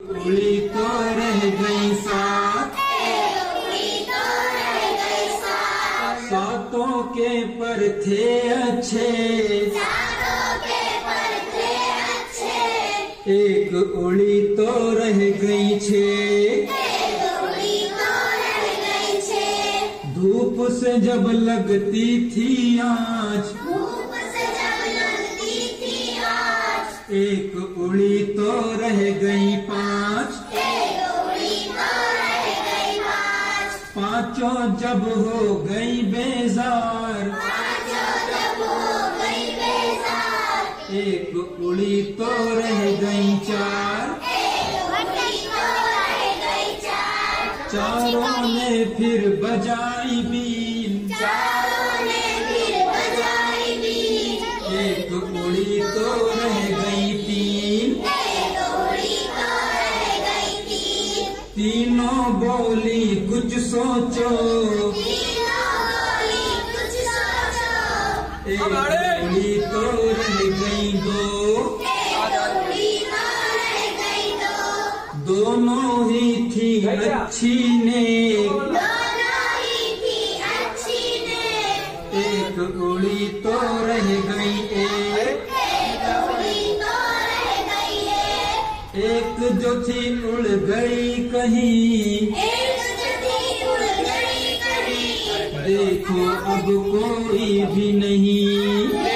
उड़ी तो रह गई सात, सातों के पर थे अच्छे, एक उड़ी तो रह गई छे। धूप से जब लगती थी आँच, एक उड़ी तो रह गई पाँच, पांचों जब हो गई बेजार, एक उड़ी तो रह गई चार, चारों ने फिर बजाई बीन, एक उड़ी तो रह गई तीन, तीनों बोली कुछ सोचो, एक उड़ी तो रह गई दो, दोनों ही थी अच्छी ने, एक उड़ी तो रह गई एक जो थी उड़ गई कहीं, देखो अब कोई भी नहीं।